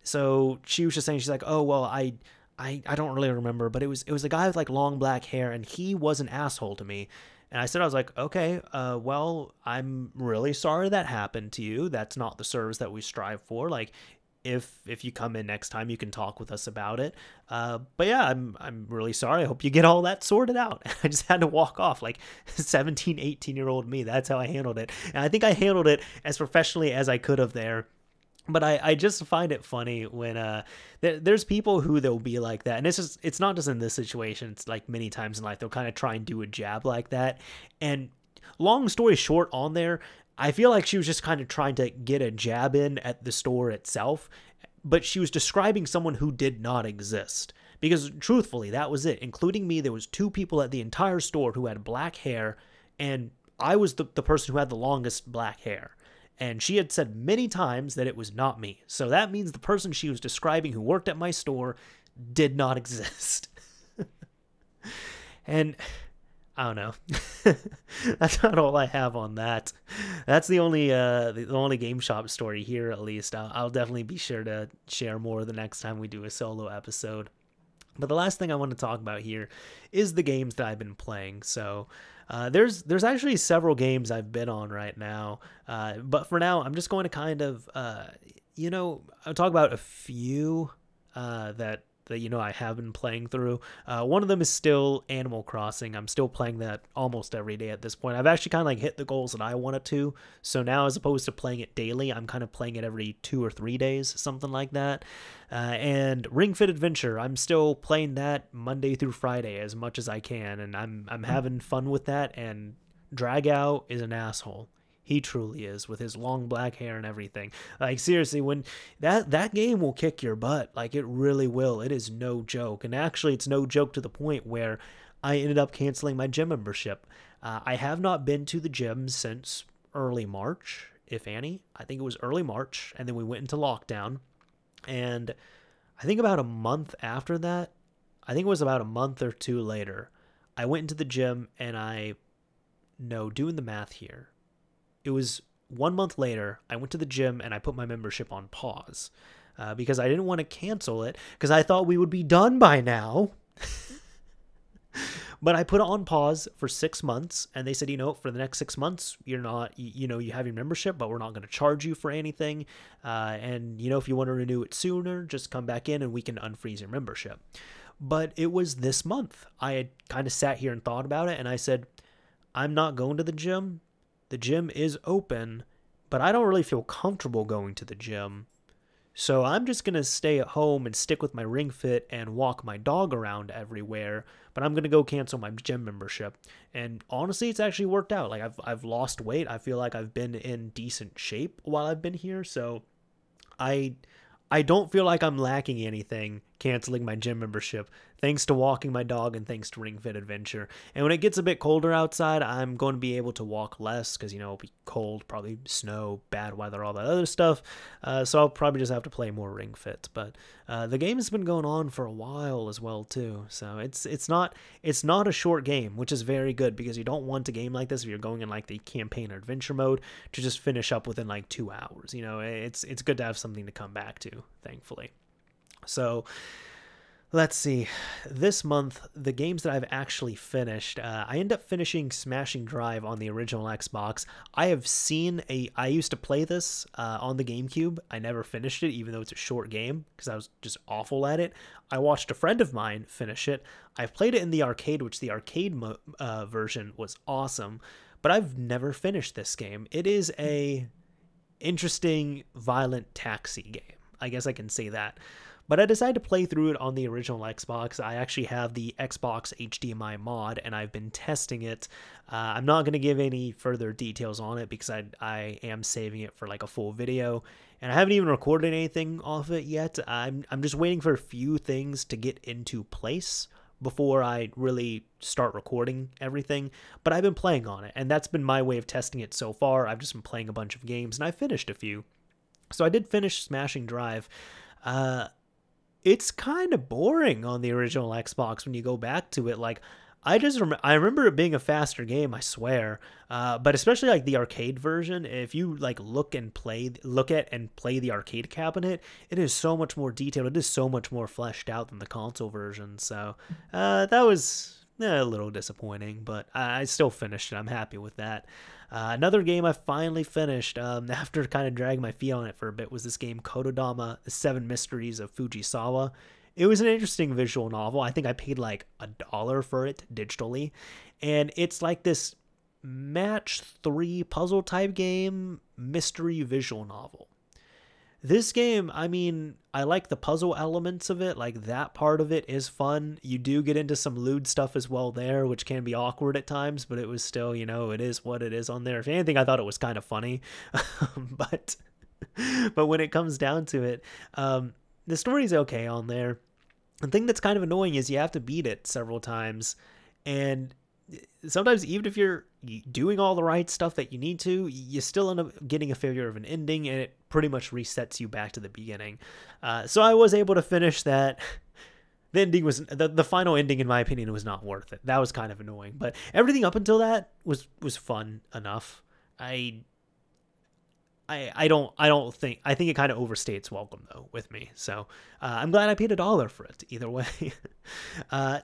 A: So she was just saying, she's like, "Oh, well, I I don't really remember, but it was a guy with like long black hair, and he was an asshole to me. And I was like, okay, well, I'm really sorry that happened to you. That's not the service that we strive for. Like, if you come in next time, you can talk with us about it. But yeah, I'm really sorry. I hope you get all that sorted out. I just had to walk off like 17, 18-year-old me. That's how I handled it. And I think I handled it as professionally as I could have there. But I just find it funny when there's people who they'll be like that, and it's not just in this situation. It's like many times in life they'll kind of try and do a jab like that. And long story short, on there, I feel like she was just kind of trying to get a jab in at the store itself, but she was describing someone who did not exist. Because truthfully, that was it. Including me, there was 2 people at the entire store who had black hair, and I was the person who had the longest black hair. And she had said many times that it was not me. So that means the person she was describing who worked at my store did not exist. And I don't know. That's not all I have on that. That's the only Game Shop story here, at least. I'll definitely be sure to share more the next time we do a solo episode. But the last thing I want to talk about here is the games that I've been playing. So there's actually several games I've been on right now. But for now, I'm just going to kind of, I'll talk about a few that I have been playing through. One of them is still Animal Crossing. I'm still playing that almost every day at this point. I've actually kind of like hit the goals that I wanted to. So now, as opposed to playing it daily, I'm kind of playing it every 2 or 3 days, something like that. And Ring Fit Adventure, I'm still playing that Monday through Friday as much as I can, and I'm having fun with that. And Drag Out is an asshole. He truly is, with his long black hair and everything. Like, seriously, when that game will kick your butt. Like, it really will. It is no joke. And actually, it's no joke to the point where I ended up canceling my gym membership. I have not been to the gym since early March, if any. I think it was early March, and then we went into lockdown. And I think about a month after that, I think it was about a month or 2 later, I went into the gym, and doing the math here, it was 1 month later, I went to the gym and I put my membership on pause because I didn't want to cancel it because I thought we would be done by now. But I put it on pause for 6 months, and they said, for the next 6 months, you're not, you have your membership, but we're not going to charge you for anything. And, if you want to renew it sooner, just come back in and we can unfreeze your membership. But it was this month. I had kind of sat here and thought about it, and I said, I'm not going to the gym. The gym is open, but I don't really feel comfortable going to the gym. So I'm just going to stay at home and stick with my Ring Fit and walk my dog around everywhere, but I'm going to go cancel my gym membership. And honestly, it's actually worked out. Like, I've lost weight. I feel like I've been in decent shape while I've been here, so I don't feel like I'm lacking anything canceling my gym membership, thanks to walking my dog and thanks to Ring Fit Adventure. And when it gets a bit colder outside, I'm going to be able to walk less because, it'll be cold, probably snow, bad weather, all that other stuff. So I'll probably just have to play more Ring Fit. But the game has been going on for a while as well, too. So it's not a short game, which is very good because you don't want a game like this if you're going in like the campaign or adventure mode to just finish up within like 2 hours. It's good to have something to come back to, thankfully. So let's see. This month, the games that I've actually finished, I end up finishing Smashing Drive on the original Xbox. I used to play this on the GameCube. I never finished it, even though it's a short game, because I was just awful at it. I watched a friend of mine finish it. I played it in the arcade, which the arcade version was awesome, but I've never finished this game. It is a interesting, violent taxi game. I guess I can say that. But I decided to play through it on the original Xbox. I actually have the Xbox HDMI mod, and I've been testing it. I'm not going to give any further details on it because I am saving it for like a full video. And I haven't even recorded anything off it yet. I'm just waiting for a few things to get into place before I really start recording everything. But I've been playing on it, and that's been my way of testing it so far. I've just been playing a bunch of games, and I finished a few. So I did finish Smashing Drive. It's kind of boring on the original Xbox when you go back to it. Like, I remember it being a faster game, I swear. But especially like the arcade version, if you like look at and play the arcade cabinet, it is so much more detailed. It is so much more fleshed out than the console version. So that was a little disappointing, but I still finished it. I'm happy with that. Another game I finally finished after kind of dragging my feet on it for a bit was this game Kotodama: The Seven Mysteries of Fujisawa. It was an interesting visual novel. I think I paid like $1 for it digitally. And it's like this match 3 puzzle type game, mystery visual novel. This game, I mean, I like the puzzle elements of it. Like that part of it is fun. You do get into some lewd stuff as well there, which can be awkward at times, but it was still, it is what it is on there. If anything, I thought it was kind of funny. but when it comes down to it, the story's okay on there. The thing that's kind of annoying is you have to beat it several times, and sometimes even if you're doing all the right stuff that you need to, you still end up getting a failure of an ending, and it pretty much resets you back to the beginning. So I was able to finish that. The ending was the final ending, in my opinion, was not worth it. That was kind of annoying, but everything up until that was fun enough. I think it kind of overstates welcome though with me. So I'm glad I paid $1 for it either way.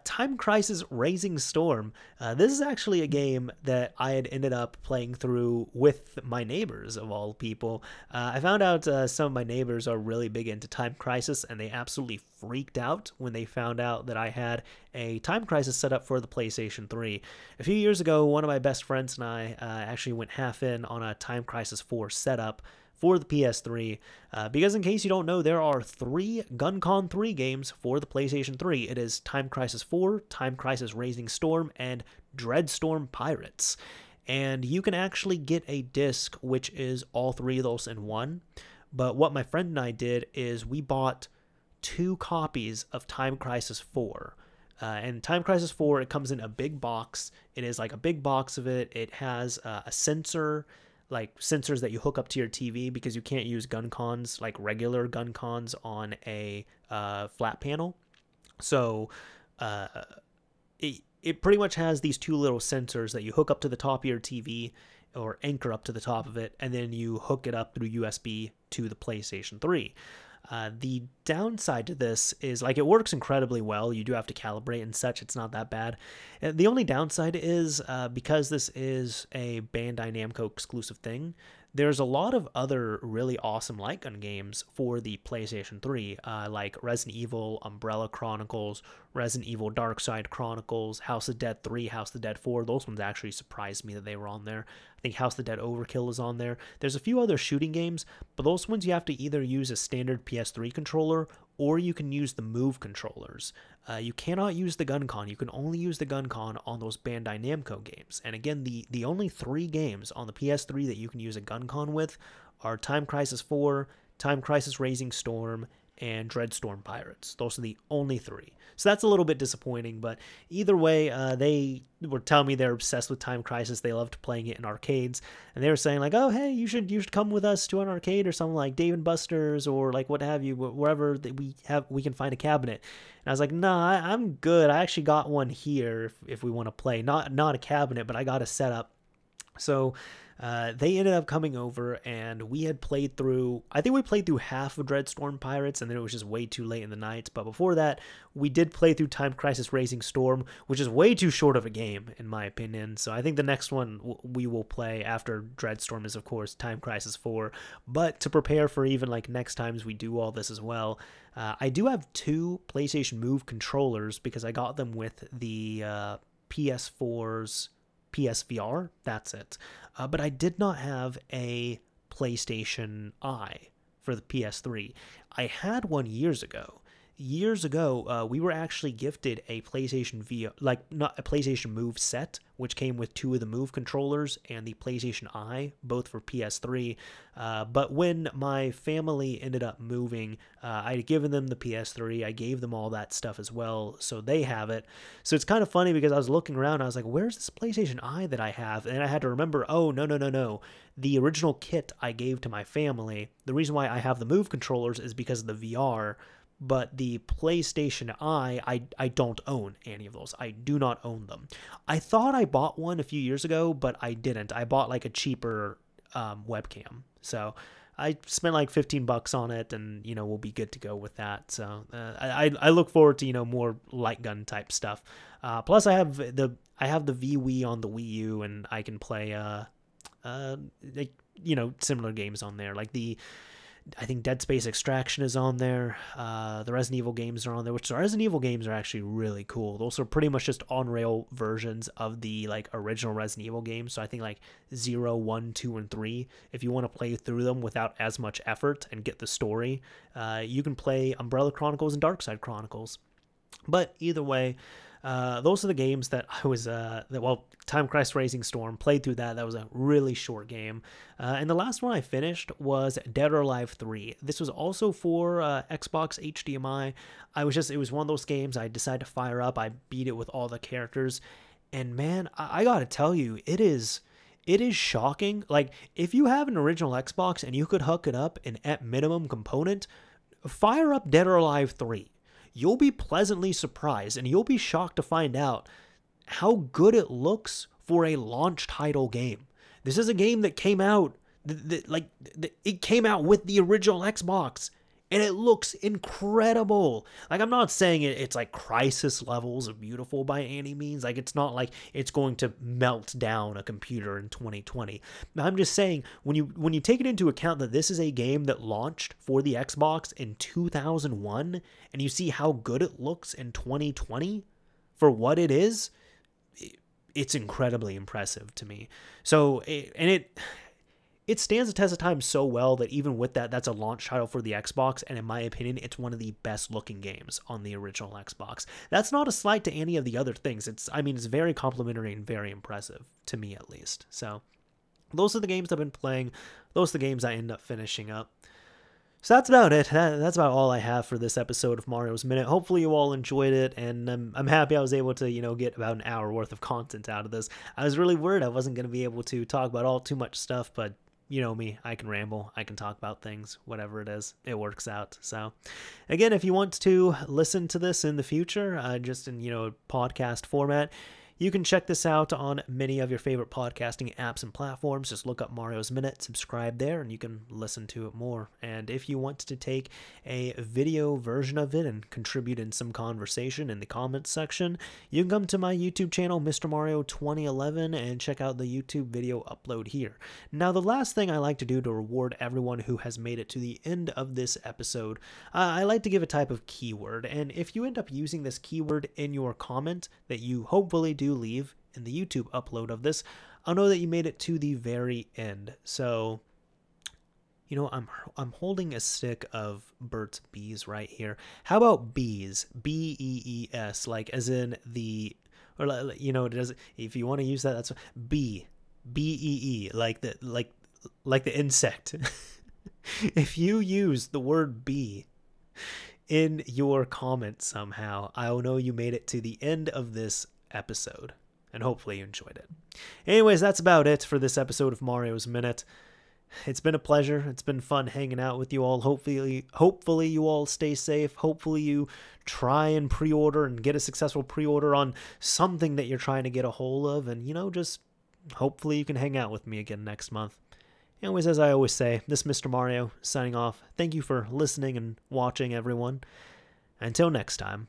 A: Time Crisis Raising Storm. This is actually a game that I had ended up playing through with my neighbors of all people. I found out some of my neighbors are really big into Time Crisis, and they absolutely freaked out when they found out that I had a Time Crisis set up for the PlayStation 3. A few years ago, one of my best friends and I actually went half in on a Time Crisis 4 setup for the PS3, because in case you don't know, there are 3 GunCon 3 games for the PlayStation 3. It is Time Crisis 4, Time Crisis Raising Storm, and Dreadstorm Pirates. And you can actually get a disc which is all 3 of those in one. But what my friend and I did is we bought 2 copies of Time Crisis 4. And Time Crisis 4, it comes in a big box. It is like a big box of it. It has a sensor, like sensors that you hook up to your TV, because you can't use gun cons, like regular gun cons, on a flat panel. So it pretty much has these 2 little sensors that you hook up to the top of your TV or anchor up to the top of it, and then you hook it up through USB to the PlayStation 3. The downside to this is, like, it works incredibly well. You do have to calibrate and such. It's not that bad. The only downside is, because this is a Bandai Namco exclusive thing, there's a lot of other really awesome light gun games for the PlayStation 3, like Resident Evil Umbrella Chronicles, Resident Evil Darkside Chronicles, House of Dead 3, House of Dead 4. Those ones actually surprised me that they were on there. I think House of Dead Overkill is on there. There's a few other shooting games, but those ones you have to either use a standard PS3 controller, or you can use the Move controllers. You cannot use the GunCon. You can only use the GunCon on those Bandai Namco games. And again, the only 3 games on the PS3 that you can use a GunCon with are Time Crisis 4, Time Crisis Raising Storm, and Dreadstorm Pirates. Those are the only 3. So that's a little bit disappointing, but either way, they were telling me they're obsessed with Time Crisis. They loved playing it in arcades, and they were saying like, oh, hey, you should come with us to an arcade or something like Dave & Buster's, or like what have you, wherever that we can find a cabinet. And I was like, nah, I'm good. I actually got one here if we want to play. Not a cabinet, but I got a setup. So they ended up coming over, and we had played through, I think we played through half of Dreadstorm Pirates, and then it was just way too late in the night. But before that, we did play through Time Crisis Raising Storm, which is way too short of a game, in my opinion. So I think the next one we will play after Dreadstorm is, of course, Time Crisis 4. But to prepare for even like next times we do all this as well, I do have 2 PlayStation Move controllers, because I got them with the PS4's PSVR, that's it. But I did not have a PlayStation Eye for the PS3. I had one years ago. We were actually gifted a PlayStation VR, like not a PlayStation Move set, which came with 2 of the Move controllers and the PlayStation Eye, both for PS3. But when my family ended up moving, I had given them the PS3. I gave them all that stuff as well, so they have it. So it's kind of funny, because I was looking around, I was like, where's this PlayStation Eye that I have? And I had to remember, oh, no. The original kit I gave to my family, the reason why I have the Move controllers is because of the VR, but the PlayStation I don't own any of those. I do not own them. I thought I bought one a few years ago, but I didn't. I bought like a cheaper webcam. So I spent like $15 on it, and we'll be good to go with that. So I look forward to more light gun type stuff. Plus I have the VWii on the Wii U, and I can play similar games on there, like I think Dead Space Extraction is on there. The Resident Evil games are on there, which the Resident Evil games are actually really cool. Those are pretty much just on-rail versions of the original Resident Evil games. So I think 0, 1, 2, and 3, if you want to play through them without as much effort and get the story, you can play Umbrella Chronicles and Darkside Chronicles. But either way, those are the games that I was, Time Crisis Racing Storm, played through that. That was a really short game. And the last one I finished was Dead or Alive 3. This was also for Xbox HDMI. It was one of those games I decided to fire up. I beat it with all the characters. And man, I gotta tell you, it is shocking. Like, if you have an original Xbox and you could hook it up an at minimum component, fire up Dead or Alive 3. You'll be pleasantly surprised, and you'll be shocked to find out how good it looks for a launch title game. This is a game that came out, it came out with the original Xbox, and it looks incredible. I'm not saying it's like Crisis levels of beautiful by any means. It's not like it's going to melt down a computer in 2020. I'm just saying, when you take it into account that this is a game that launched for the Xbox in 2001, and you see how good it looks in 2020 for what it is, it's incredibly impressive to me. So, it stands the test of time so well that even with that, that's a launch title for the Xbox, and in my opinion, it's one of the best looking games on the original Xbox. That's not a slight to any of the other things. It's very complimentary and very impressive, to me at least. So those are the games I've been playing. Those are the games I end up finishing up. So that's about it. That's about all I have for this episode of Mario's Minute. Hopefully you all enjoyed it, and I'm happy I was able to, get about an hour worth of content out of this. I was really worried I wasn't going to be able to talk about too much stuff, but you know me, I can ramble, I can talk about things, whatever it is, it works out. So again, if you want to listen to this in the future, just in, podcast format, you can check this out on many of your favorite podcasting apps and platforms. Just look up Mario's Minute, subscribe there, and you can listen to it more. And if you want to take a video version of it and contribute in some conversation in the comments section, you can come to my YouTube channel, Mr. Mario 2011, and check out the YouTube video upload here. Now, the last thing I like to do to reward everyone who has made it to the end of this episode, I like to give a type of keyword. And if you end up using this keyword in your comment that you hopefully do leave in the YouTube upload of this, I'll know that you made it to the very end. So, I'm holding a stick of Burt's Bees right here. How about bees? B-E-E-S, like as in the, or does if you want to use that, that's B, B-E-E, like the insect. If you use the word bee in your comment somehow, I'll know you made it to the end of this episode, and hopefully you enjoyed it. Anyways, that's about it for this episode of Mario's Minute. It's been a pleasure. It's been fun hanging out with you all. Hopefully you all stay safe. Hopefully you try and pre-order and get a successful pre-order on something that you're trying to get a hold of, and just hopefully you can hang out with me again next month. Anyways, as I always say, this is Mr. Mario signing off. Thank you for listening and watching, everyone. Until next time.